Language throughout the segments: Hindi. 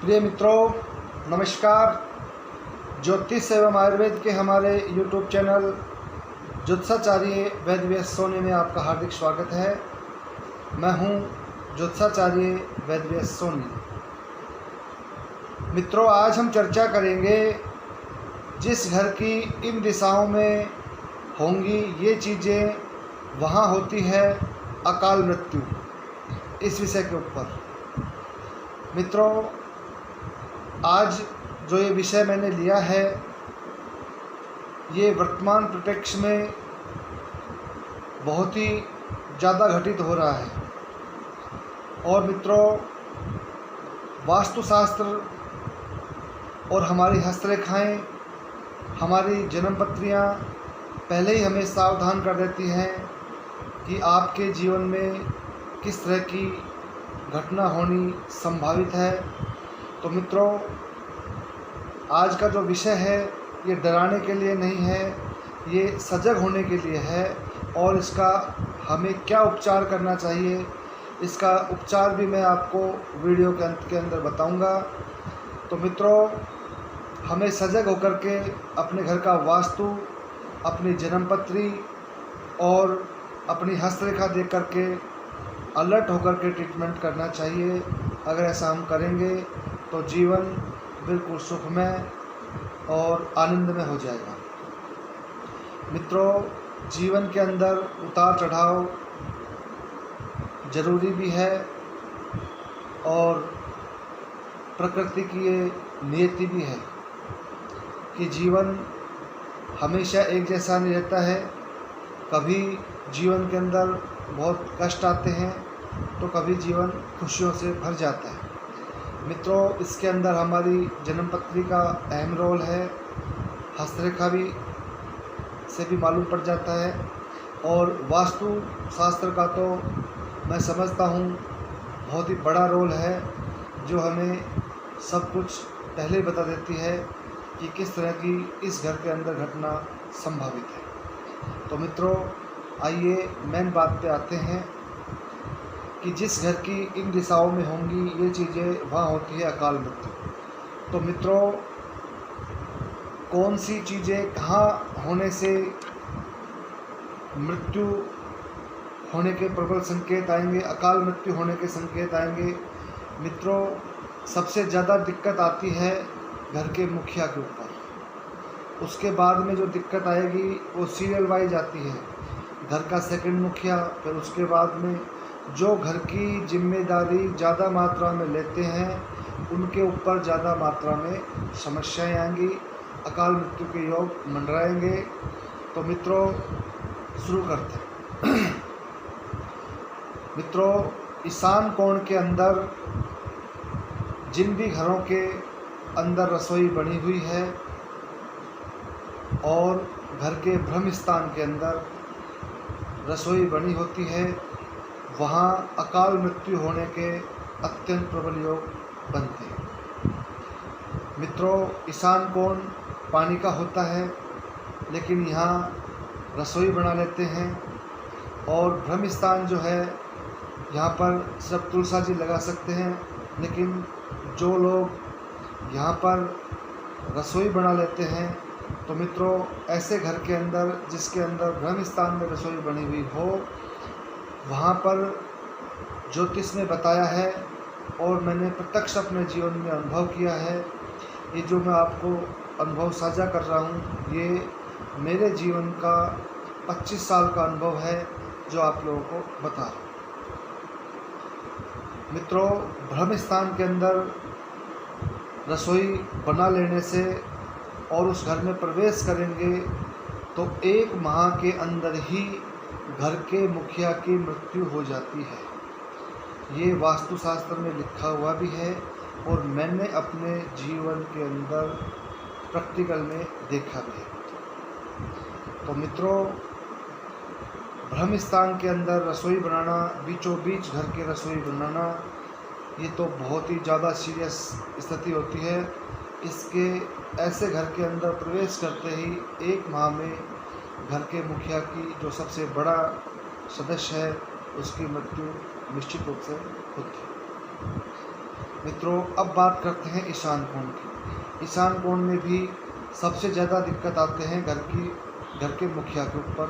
प्रिय मित्रों, नमस्कार। ज्योतिष एवं आयुर्वेद के हमारे YouTube चैनल ज्योतिषाचार्य वैद्य व्यास सोनी में आपका हार्दिक स्वागत है। मैं हूं ज्योतिषाचार्य वैद्य व्यास सोनी। मित्रों, आज हम चर्चा करेंगे जिस घर की इन दिशाओं में होंगी ये चीज़ें, वहाँ होती है अकाल मृत्यु, इस विषय के ऊपर। मित्रों, आज जो ये विषय मैंने लिया है ये वर्तमान परिप्रेक्ष्य में बहुत ही ज़्यादा घटित हो रहा है। और मित्रों, वास्तुशास्त्र और हमारी हस्तरेखाएं, हमारी जन्मपत्रियां पहले ही हमें सावधान कर देती हैं कि आपके जीवन में किस तरह की घटना होनी संभावित है। तो मित्रों, आज का जो विषय है ये डराने के लिए नहीं है, ये सजग होने के लिए है। और इसका हमें क्या उपचार करना चाहिए, इसका उपचार भी मैं आपको वीडियो के अंत के अंदर बताऊंगा। तो मित्रों, हमें सजग होकर के अपने घर का वास्तु, अपनी जन्मपत्री और अपनी हस्तरेखा देख करके अलर्ट होकर के ट्रीटमेंट करना चाहिए। अगर ऐसा हम करेंगे तो जीवन बिल्कुल सुखमय और आनंदमय हो जाएगा। मित्रों, जीवन के अंदर उतार चढ़ाव जरूरी भी है और प्रकृति की ये नियति भी है कि जीवन हमेशा एक जैसा नहीं रहता है। कभी जीवन के अंदर बहुत कष्ट आते हैं तो कभी जीवन खुशियों से भर जाता है। मित्रों, इसके अंदर हमारी जन्मपत्री का अहम रोल है, हस्तरेखा भी से भी मालूम पड़ जाता है। और वास्तु शास्त्र का तो मैं समझता हूँ बहुत ही बड़ा रोल है, जो हमें सब कुछ पहले ही बता देती है कि किस तरह की इस घर के अंदर घटना संभावित है। तो मित्रों, आइए मेन बात पे आते हैं कि जिस घर की इन दिशाओं में होंगी ये चीज़ें, वहाँ होती है अकाल मृत्यु। तो मित्रों, कौन सी चीज़ें कहाँ होने से मृत्यु होने के प्रबल संकेत आएंगे, अकाल मृत्यु होने के संकेत आएंगे। मित्रों, सबसे ज़्यादा दिक्कत आती है घर के मुखिया के ऊपर। उसके बाद में जो दिक्कत आएगी वो सीरियल वाइज आती है। घर का सेकंड मुखिया, फिर उसके बाद में जो घर की जिम्मेदारी ज़्यादा मात्रा में लेते हैं उनके ऊपर ज़्यादा मात्रा में समस्याएं आएंगी, अकाल मृत्यु के योग मंडराएंगे। तो मित्रों, शुरू करते हैं। मित्रों, ईशान कोण के अंदर जिन भी घरों के अंदर रसोई बनी हुई है और घर के ब्रह्म स्थान के अंदर रसोई बनी होती है, वहाँ अकाल मृत्यु होने के अत्यंत प्रबल योग बनते हैं। मित्रों, ईशान कोण पानी का होता है, लेकिन यहाँ रसोई बना लेते हैं। और ब्रह्म स्थान जो है, यहाँ पर सिर्फ तुलसा जी लगा सकते हैं, लेकिन जो लोग यहाँ पर रसोई बना लेते हैं, तो मित्रों ऐसे घर के अंदर जिसके अंदर ब्रह्म स्थान में रसोई बनी हुई हो, वहाँ पर ज्योतिष ने बताया है और मैंने प्रत्यक्ष अपने जीवन में अनुभव किया है। ये जो मैं आपको अनुभव साझा कर रहा हूँ, ये मेरे जीवन का 25 साल का अनुभव है जो आप लोगों को बता रहा हूँ। मित्रों, ब्रह्म स्थान के अंदर रसोई बना लेने से और उस घर में प्रवेश करेंगे तो 1 माह के अंदर ही घर के मुखिया की मृत्यु हो जाती है। ये वास्तुशास्त्र में लिखा हुआ भी है और मैंने अपने जीवन के अंदर प्रैक्टिकल में देखा भी है। तो मित्रों, ब्रह्म स्थान के अंदर रसोई बनाना, बीचों बीच घर के रसोई बनाना, ये तो बहुत ही ज़्यादा सीरियस स्थिति होती है। इसके ऐसे घर के अंदर प्रवेश करते ही 1 माह में घर के मुखिया की, जो सबसे बड़ा सदस्य है, उसकी मृत्यु निश्चित रूप से होती है। मित्रों, अब बात करते हैं ईशान कोण की। ईशान कोण में भी सबसे ज़्यादा दिक्कत आते हैं घर के मुखिया के ऊपर।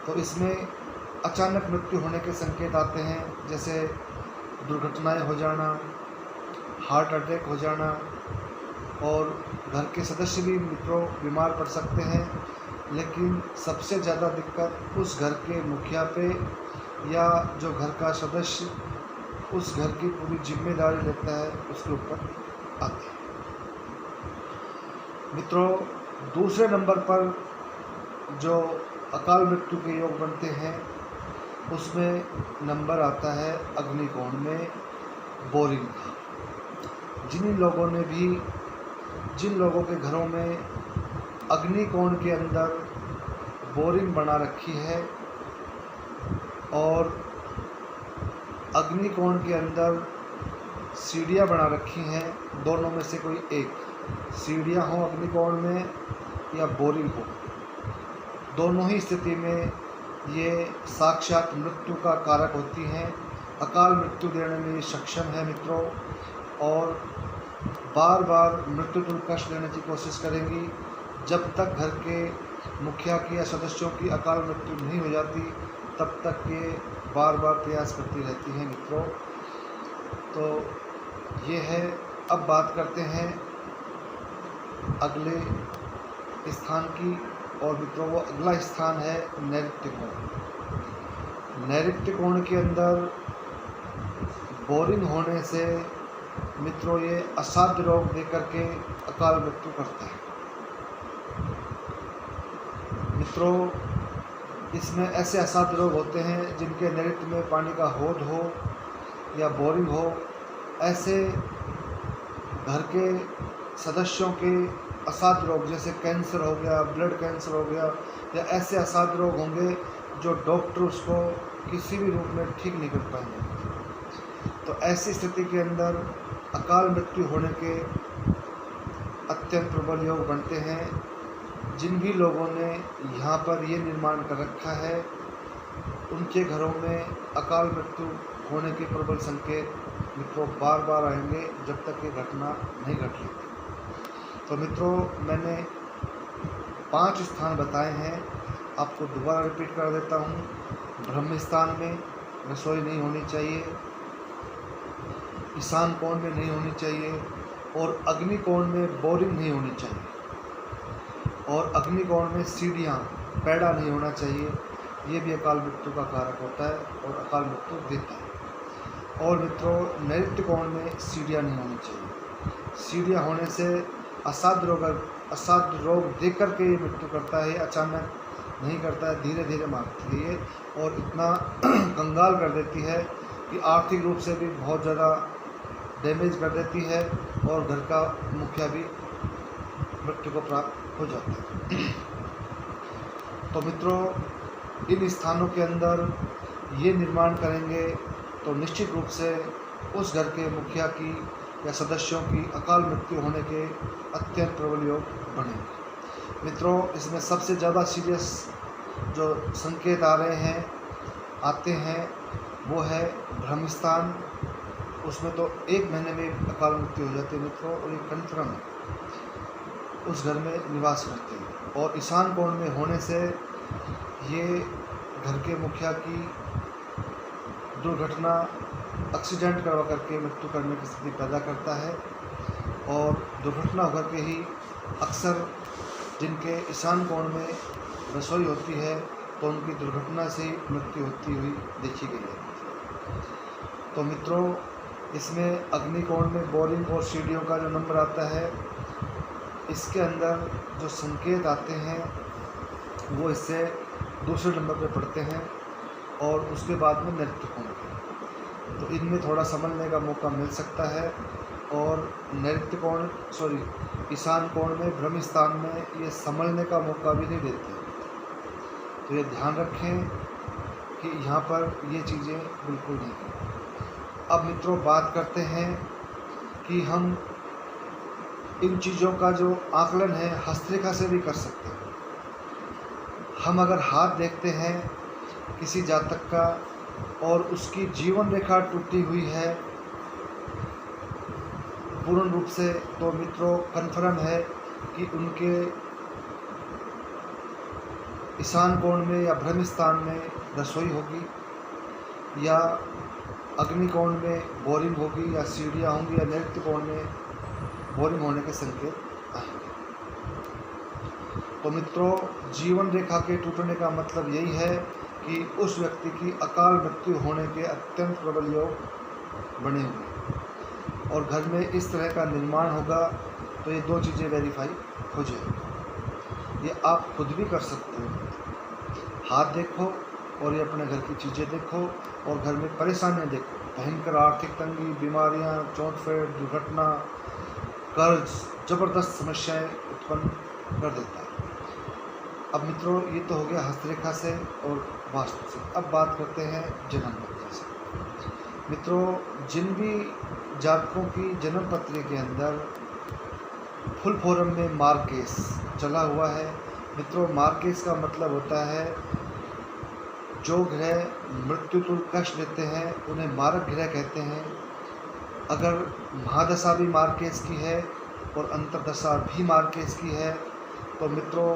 तो इसमें अचानक मृत्यु होने के संकेत आते हैं, जैसे दुर्घटनाएं हो जाना, हार्ट अटैक हो जाना, और घर के सदस्य भी मित्रों बीमार पड़ सकते हैं। लेकिन सबसे ज़्यादा दिक्कत उस घर के मुखिया पे या जो घर का सदस्य उस घर की पूरी जिम्मेदारी लेता है उसके ऊपर आती है। मित्रों, दूसरे नंबर पर जो अकाल मृत्यु के योग बनते हैं उसमें नंबर आता है अग्निकोण में बोरिंग का। जिन लोगों के घरों में अग्निकोण के अंदर बोरिंग बना रखी है और अग्निकोण के अंदर सीढ़ियाँ बना रखी हैं, दोनों में से कोई एक, सीढ़ियाँ हो अग्निकोण में या बोरिंग हो, दोनों ही स्थिति में ये साक्षात मृत्यु का कारक होती हैं। अकाल मृत्यु देने में ये सक्षम है मित्रों, और बार बार मृत्यु तुल्य कष्ट देने की कोशिश करेंगी। जब तक घर के मुखिया की या सदस्यों की अकाल मृत्यु नहीं हो जाती तब तक ये बार बार प्रयास करती रहती हैं मित्रों। तो ये है। अब बात करते हैं अगले स्थान की, और मित्रों वो अगला स्थान है नैऋत्य कोण। नैऋत्य कोण के अंदर बोरिंग होने से मित्रों ये असाध्य रोग देकर के अकाल मृत्यु करता है। मित्रों, इसमें ऐसे असाध्य रोग होते हैं जिनके नैऋत्य में पानी का हौद हो या बोरिंग हो। ऐसे घर के सदस्यों के असाध्य रोग जैसे कैंसर हो गया, ब्लड कैंसर हो गया, या ऐसे असाध्य रोग होंगे जो डॉक्टर उसको किसी भी रूप में ठीक नहीं कर पाएंगे। तो ऐसी स्थिति के अंदर अकाल मृत्यु होने के अत्यंत प्रबल योग बनते हैं। जिन भी लोगों ने यहाँ पर ये निर्माण कर रखा है उनके घरों में अकाल मृत्यु होने के प्रबल संकेत मित्रों बार बार आएंगे जब तक ये घटना नहीं घट लेती। तो मित्रों, मैंने 5 स्थान बताए हैं, आपको दोबारा रिपीट कर देता हूँ। ब्रह्म स्थान में रसोई नहीं होनी चाहिए, ईशान कोण में नहीं होनी चाहिए, और अग्निकोण में बोरिंग नहीं होनी चाहिए, और अग्निकोण में सीढ़ियाँ पैड़ा नहीं होना चाहिए। ये भी अकाल मृत्यु का कारक होता है और अकाल मृत्यु देता है। और मित्रों, नैऋत्य कोण में सीढ़ियाँ नहीं होनी चाहिए। सीढ़ियाँ होने से असाध्य रोग देख कर के ये मृत्यु करता है, अचानक नहीं करता है, धीरे धीरे मारती है ये, और इतना कंगाल कर देती है कि आर्थिक रूप से भी बहुत ज़्यादा डैमेज कर देती है, और घर का मुखिया भी मृत्यु को प्राप्त हो जाता है। तो मित्रों, इन स्थानों के अंदर ये निर्माण करेंगे तो निश्चित रूप से उस घर के मुखिया की या सदस्यों की अकाल मृत्यु होने के अत्यंत प्रबल योग बनेंगे। मित्रों, इसमें सबसे ज़्यादा सीरियस जो संकेत आते हैं वो है ब्रह्म स्थान। उसमें तो 1 महीने में अकाल मृत्यु हो जाती है मित्रों, और ये कन्फर्म है, उस घर में निवास करते हैं। और ईशान कोण में होने से ये घर के मुखिया की दुर्घटना, एक्सीडेंट करवा करके मृत्यु करने की स्थिति पैदा करता है। और दुर्घटना होकर के ही अक्सर जिनके ईशान कोण में रसोई होती है तो उनकी दुर्घटना से ही मृत्यु होती हुई देखी गई है। तो मित्रों, इसमें अग्निकोण में बोरिंग और सीढ़ियों का जो नंबर आता है, इसके अंदर जो संकेत आते हैं वो इससे दूसरे नंबर पे पड़ते हैं, और उसके बाद में नैऋत्य कोण के। तो इनमें थोड़ा समझने का मौका मिल सकता है। और ईशान कोण में ब्रह्म स्थान में ये समझने का मौका भी नहीं देते। तो ये ध्यान रखें कि यहाँ पर ये चीज़ें बिल्कुल नहीं हैं। अब मित्रों, बात करते हैं कि हम इन चीज़ों का जो आकलन है हस्तरेखा से भी कर सकते हैं। हम अगर हाथ देखते हैं किसी जातक का और उसकी जीवन रेखा टूटी हुई है पूर्ण रूप से तो मित्रों कन्फर्म है कि उनके ईशान कोण में या ब्रह्म स्थान में रसोई होगी, या अग्नि कोण में बोरिंग होगी, या सीढ़ियाँ होंगी, या नैऋत्य कोण में बोरिंग होने के संकेत आएंगे। तो मित्रों जीवन रेखा के टूटने का मतलब यही है कि उस व्यक्ति की अकाल मृत्यु होने के अत्यंत प्रबल योग बने हुए, और घर में इस तरह का निर्माण होगा तो ये दो चीज़ें वेरीफाई हो जाएगी। ये आप खुद भी कर सकते हो, हाथ देखो और ये अपने घर की चीज़ें देखो और घर में परेशानियाँ देखो, भयंकर आर्थिक तंगी, बीमारियाँ, चोटफेट, दुर्घटना, कर्ज, ज़बरदस्त समस्याएं उत्पन्न कर देता है। अब मित्रों ये तो हो गया हस्तरेखा से और वास्तु से। अब बात करते हैं जन्म पत्री से। मित्रों जिन भी जातकों की जन्म पत्री के अंदर फुल फॉर्म में मार्केस चला हुआ है, मित्रों मार्केस का मतलब होता है जो ग्रह मृत्यु तुल्य कष्ट देते हैं उन्हें मारक ग्रह कहते हैं। अगर महादशा भी मार्केस की है और अंतर्दशा भी मार्केस की है तो मित्रों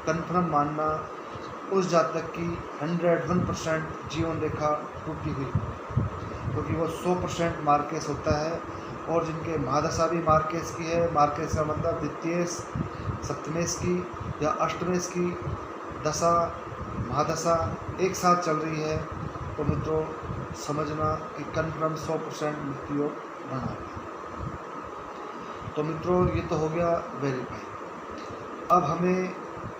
कन्फर्म मानना उस जातक की 101% जीवन रेखा टूटी हुई, क्योंकि वो 100% मार्केस होता है। और जिनके महादशा भी मार्केस की है, मार्केस का मतलब द्वितीयेश, सप्तमेश की या अष्टमेश की दशा महादशा एक साथ चल रही है तो मित्रों समझना कि कन्फर्म 100% मृत्यु योग बना है। तो मित्रों ये तो हो गया वेरीफाई। अब हमें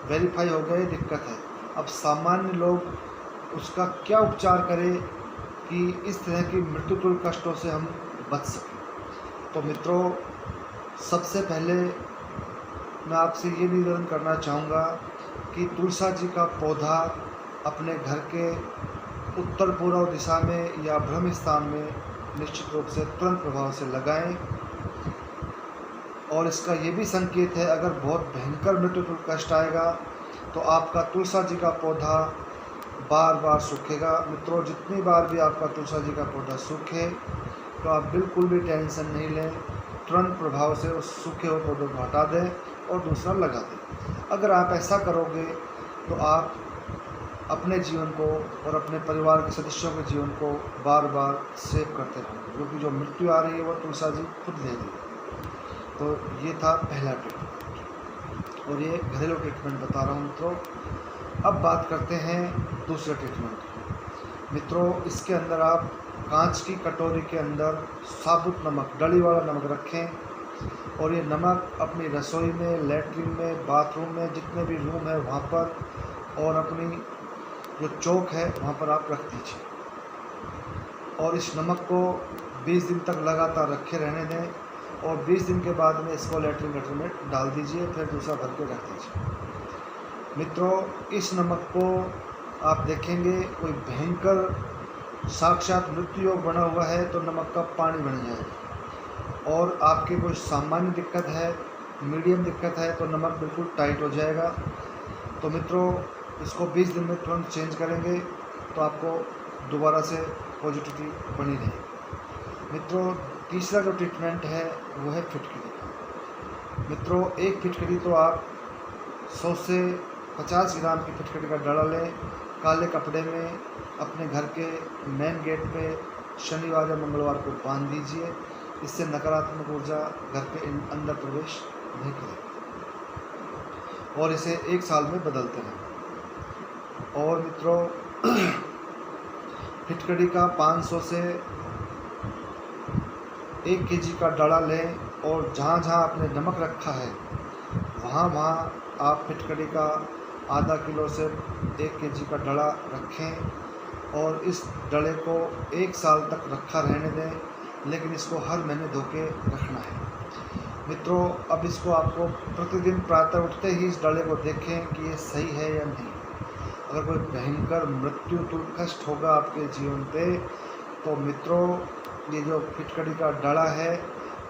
वेरीफाई हो गए, दिक्कत है, अब सामान्य लोग उसका क्या उपचार करें कि इस तरह की मृत्यु तुल्य कष्टों से हम बच सकें। तो मित्रों सबसे पहले मैं आपसे ये निवेदन करना चाहूँगा कि तुलसा जी का पौधा अपने घर के उत्तर पूर्व दिशा में या ब्रह्म स्थान में निश्चित रूप से तुरंत प्रभाव से लगाएं। और इसका ये भी संकेत है अगर बहुत भयंकर मृत्यु तुल्य कष्ट आएगा तो आपका तुलसा जी का पौधा बार बार सूखेगा। मित्रों जितनी बार भी आपका तुलसा जी का पौधा सूखे तो आप बिल्कुल भी टेंशन नहीं लें, तुरंत प्रभाव से उस सूखे हुए पौधों को हटा दें और दूसरा लगा दें। अगर आप ऐसा करोगे तो आप अपने जीवन को और अपने परिवार के सदस्यों के जीवन को बार बार सेव करते रहेंगे, क्योंकि जो मृत्यु आ रही है वो तुलसा जी खुद ले रही है। तो ये था पहला ट्रीटमेंट और ये घरेलू ट्रीटमेंट बता रहा हूँ मित्रों। अब बात करते हैं दूसरे ट्रीटमेंट की। मित्रों इसके अंदर आप कांच की कटोरी के अंदर साबुत नमक, डली वाला नमक रखें और ये नमक अपनी रसोई में, लेटरिन में, बाथरूम में, जितने भी रूम है वहाँ पर और अपनी जो चौक है वहाँ पर आप रख दीजिए। और इस नमक को 20 दिन तक लगातार रखे रहने दें और 20 दिन के बाद में इसको लेटरिन गटर में डाल दीजिए, फिर दूसरा भर के रख दीजिए। मित्रों इस नमक को आप देखेंगे कोई भयंकर साक्षात मृत्यु योग बना हुआ है तो नमक का पानी बन जाएगा, और आपके कोई सामान्य दिक्कत है, मीडियम दिक्कत है तो नमक बिल्कुल टाइट हो जाएगा। तो मित्रों इसको 20 दिन में तुरंत चेंज करेंगे तो आपको दोबारा से पॉजिटिविटी बनी रहेगी। मित्रों तीसरा जो ट्रीटमेंट है वो है फिटकरी का। मित्रों एक फिटकरी तो आप 100 से 50 ग्राम की फिटकरी का डला लें, काले कपड़े में अपने घर के मेन गेट पे शनिवार या मंगलवार को बांध दीजिए। इससे नकारात्मक ऊर्जा घर के अंदर प्रवेश नहीं करेगी और इसे 1 साल में बदलते रहें। और मित्रों फिटकड़ी का 500 से 1 केजी का डला लें और जहाँ जहाँ आपने नमक रखा है वहाँ आप फिटकड़ी का आधा किलो से 1 केजी का डला रखें और इस डले को 1 साल तक रखा रहने दें, लेकिन इसको हर महीने धो के रखना है। मित्रों अब इसको आपको प्रतिदिन प्रातः उठते ही इस डले को देखें कि ये सही है या नहीं। अगर कोई भयंकर मृत्यु तुल्य कष्ट होगा आपके जीवन पे तो मित्रों ये जो फिटकड़ी का डला है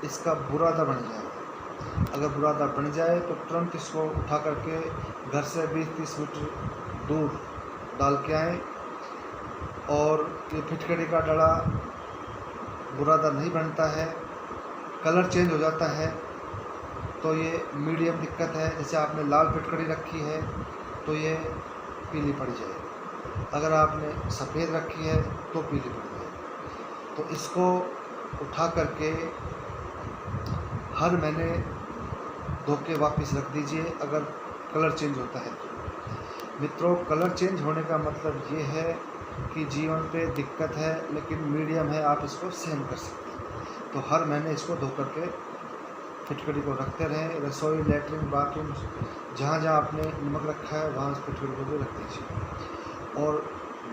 इसका बुरादा बन जाएगा। अगर बुरादा बन जाए तो तुरंत इसको उठा करके घर से 20-30 मीटर दूर डाल के आएँ। और ये फिटकड़ी का डला बुरादा नहीं बनता है कलर चेंज हो जाता है तो ये मीडियम दिक्कत है। जैसे आपने लाल फिटकड़ी रखी है तो ये पीली पड़ जाएगी, अगर आपने सफ़ेद रखी है तो पीली पड़ जाएगी। तो इसको उठा करके हर महीने धो के वापस रख दीजिए अगर कलर चेंज होता है तो। मित्रों, कलर चेंज होने का मतलब ये है कि जीवन पे दिक्कत है लेकिन मीडियम है, आप इसको सहन कर सकते हैं। तो हर महीने इसको धो करके फिटकड़ी को रखते रहें। रसोई, लेटरिन, बाथरूम, जहाँ जहाँ आपने नमक रखा है वहाँ उस फिटकड़ी को भी रख दीजिए। और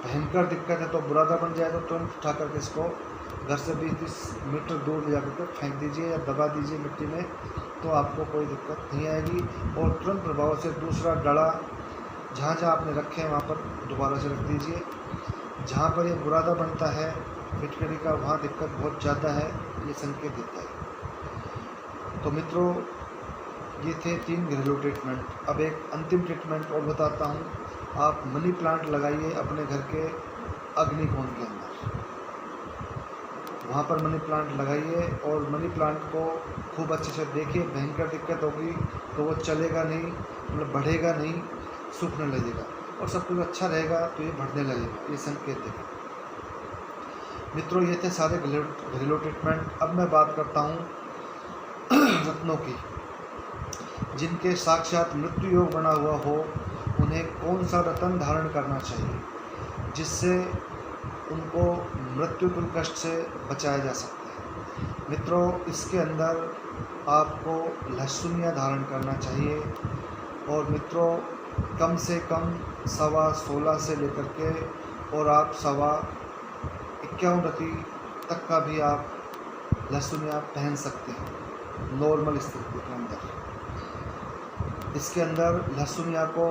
भयंकर दिक्कत है तो बुरादा बन जाए तो तुरंत उठा करके इसको घर से 20-30 मीटर दूर ले जाकर के फेंक दीजिए या दबा दीजिए मिट्टी में, तो आपको कोई दिक्कत नहीं आएगी। और तुरंत प्रभाव से दूसरा डड़ा जहाँ जहाँ आपने रखे हैं वहाँ पर दोबारा से रख दीजिए। जहाँ पर ये बुरादा बनता है फिटकड़ी का वहाँ दिक्कत बहुत ज़्यादा है, ये संकेत देता है। तो मित्रों, ये थे 3 घरेलू ट्रीटमेंट। अब एक अंतिम ट्रीटमेंट और बताता हूँ। आप मनी प्लांट लगाइए अपने घर के अग्निकोण के अंदर, वहाँ पर मनी प्लांट लगाइए और मनी प्लांट को खूब अच्छे से देखिए। भयंकर दिक्कत होगी तो वो चलेगा नहीं, मतलब बढ़ेगा नहीं, सूखने लगेगा। और सब कुछ अच्छा रहेगा तो ये बढ़ने लगेगा, ये संकेत देगा। मित्रों, ये थे सारे घरेलू ट्रीटमेंट। अब मैं बात करता हूँ रत्नों की। जिनके साक्षात मृत्यु योग बना हुआ हो, उन्हें कौन सा रत्न धारण करना चाहिए जिससे उनको मृत्यु तुल्य कष्ट से बचाया जा सकता है। मित्रों, इसके अंदर आपको लहसुनिया धारण करना चाहिए। और मित्रों, कम से कम 16.25 से लेकर के और आप 51 रति तक का भी आप लहसुनिया पहन सकते हैं नॉर्मल स्थिति के अंदर। इसके अंदर लहसुनिया को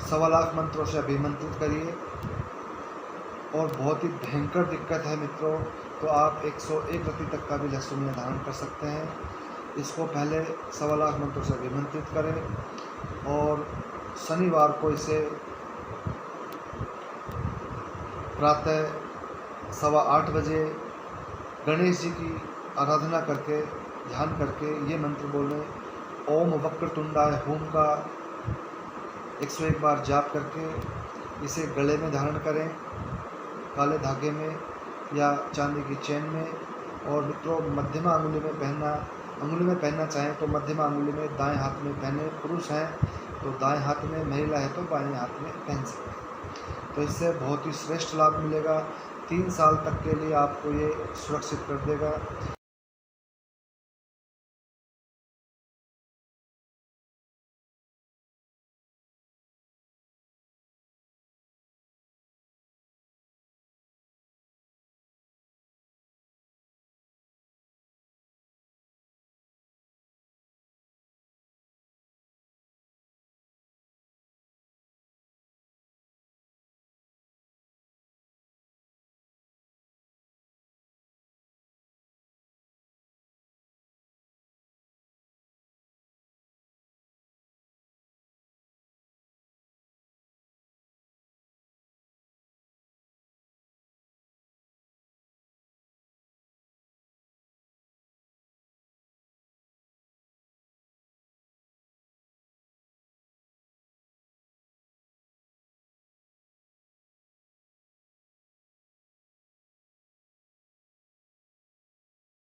1.25 लाख मंत्रों से अभिमंत्रित करिए। और बहुत ही भयंकर दिक्कत है मित्रों तो आप 101 रति तक का भी लहसुनिया धारण कर सकते हैं। इसको पहले 1.25 लाख मंत्रों से अभिमंत्रित करें और शनिवार को इसे प्रातः 8:15 बजे गणेश जी की आराधना करके, ध्यान करके ये मंत्र बोलें। ओम वक्रतुंडाय होम का 101 बार जाप करके इसे गले में धारण करें, काले धागे में या चांदी की चेन में। और मित्रों, मध्यमा अंगुली में पहनना चाहें तो मध्यमा अंगुली में दाएं हाथ में पहने। पुरुष हैं तो दाएं हाथ में, महिला है तो बाएं हाथ में पहन सकते हैं। तो इससे बहुत ही श्रेष्ठ लाभ मिलेगा। 3 साल तक के लिए आपको ये सुरक्षित कर देगा।